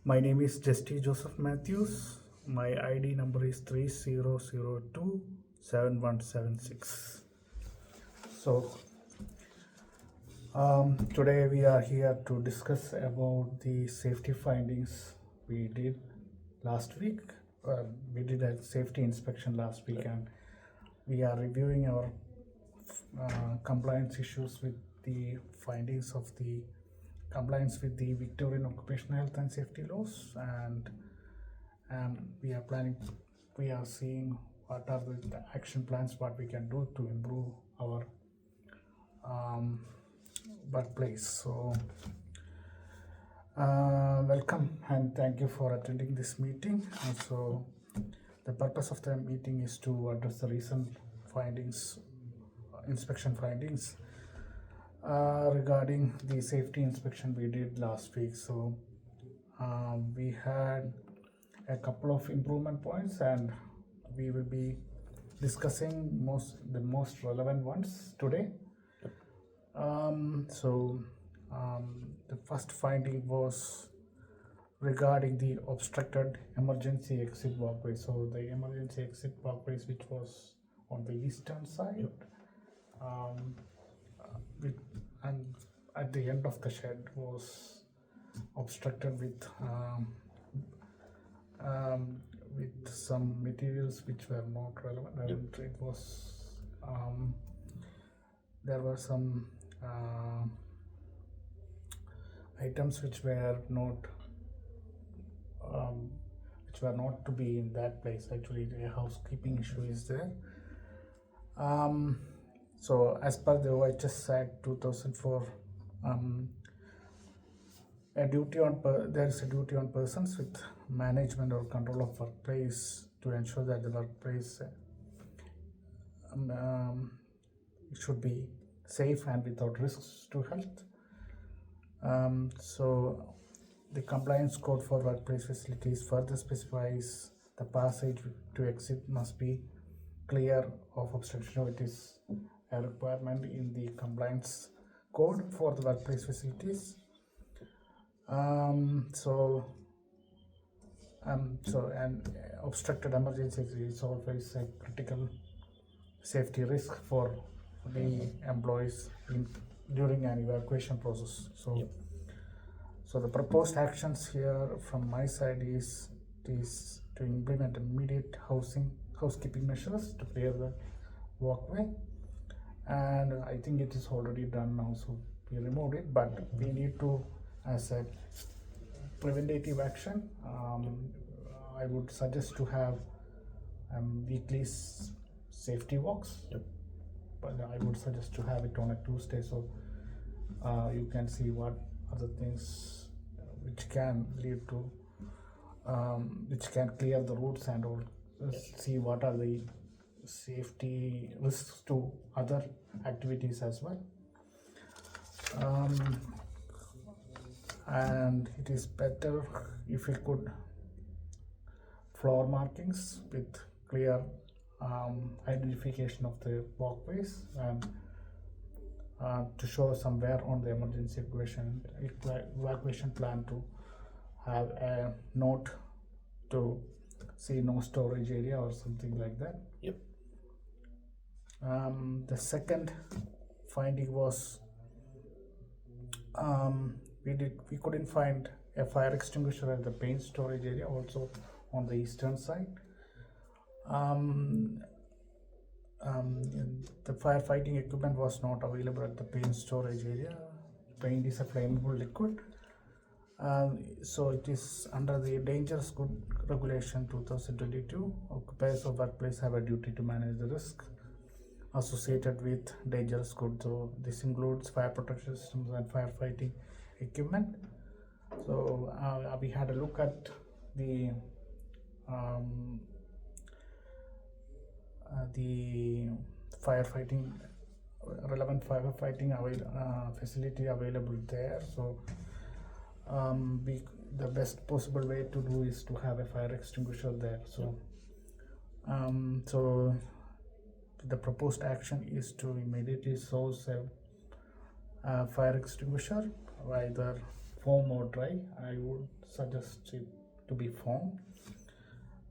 My name is Justy Joseph Matthews. My ID number is 30027176. So today we are here to discuss about the safety findings we did last week. We did a safety inspection last week, and we are reviewing our compliance issues with the findings of the compliance with the Victorian Occupational Health and Safety laws, and we are seeing what are the action plans, what we can do to improve our workplace. So welcome and thank you for attending this meeting. So the purpose of the meeting is to address the recent findings, inspection findings regarding the safety inspection we did last week. So we had a couple of improvement points, and we will be discussing the most relevant ones today. The first finding was regarding the obstructed emergency exit walkway. So the emergency exit walkways, which was on the eastern side, and at the end of the shed, was obstructed with some materials which were not relevant. And it was there were some items which were not to be in that place. Actually, a housekeeping issue is there. So as per the OHS Act 2004, there is a duty on persons with management or control of workplace to ensure that the workplace should be safe and without risks to health. So the compliance code for workplace facilities further specifies the passage to exit must be clear of obstruction. It is a requirement in the compliance code for the workplace facilities. Obstructed emergency exit is always a critical safety risk for the employees during an evacuation process. So the proposed actions here from my side is to implement immediate housekeeping measures to clear the walkway, and I think it is already done now, so we removed it, but we need to, as a preventative action, I would suggest to have weekly safety walks. But I would suggest to have it on a Tuesday, so you can see what other things which can lead to which can clear the routes and all. See what are the safety risks to other activities as well. And it is better if we could floor markings with clear identification of the walkways, and to show somewhere on the emergency evacuation plan to have a note to see no storage area or something like that. The second finding was we couldn't find a fire extinguisher at the paint storage area, also on the eastern side. The firefighting equipment was not available at the paint storage area. Paint is a flammable liquid, so it is under the dangerous good regulation 2022. Occupiers of workplace have a duty to manage the risk associated with dangerous goods. So this includes fire protection systems and firefighting equipment. So we had a look at the firefighting relevant firefighting facility available there. So the best possible way to do is to have a fire extinguisher there. So so the proposed action is to immediately source a fire extinguisher, either foam or dry, I would suggest it to be foam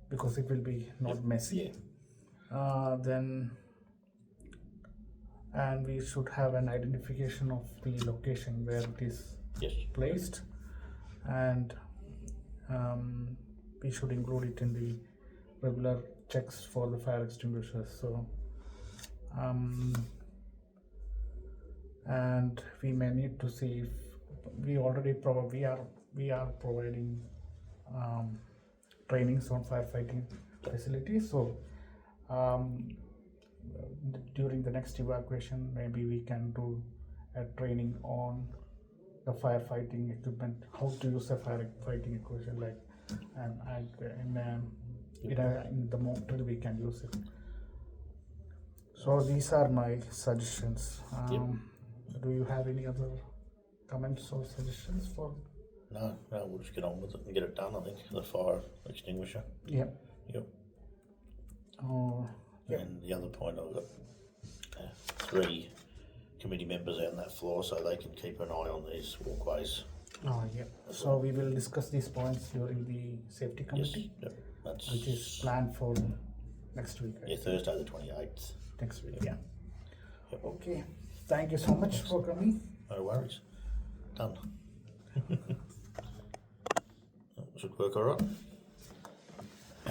because it will be not messy. Then and we should have an identification of the location where it is placed, and we should include it in the regular checks for the fire extinguishers. So and we may need to see if we already we are providing trainings on firefighting facilities. So during the next evacuation, maybe we can do a training on the firefighting equipment, how to use a firefighting equipment, like in the mock drill we can use it. So these are my suggestions. Do you have any other comments or suggestions for? No, we'll just get on with it and get it done. I think the fire extinguisher. Yep. And the other point, I've got 3 committee members out on that floor, so they can keep an eye on these walkways. So we will discuss these points during the safety committee, which is planned for next week. Right? Thursday the 28th. Next week. Okay. Thank you so much for coming. No worries. Done. Should work all right.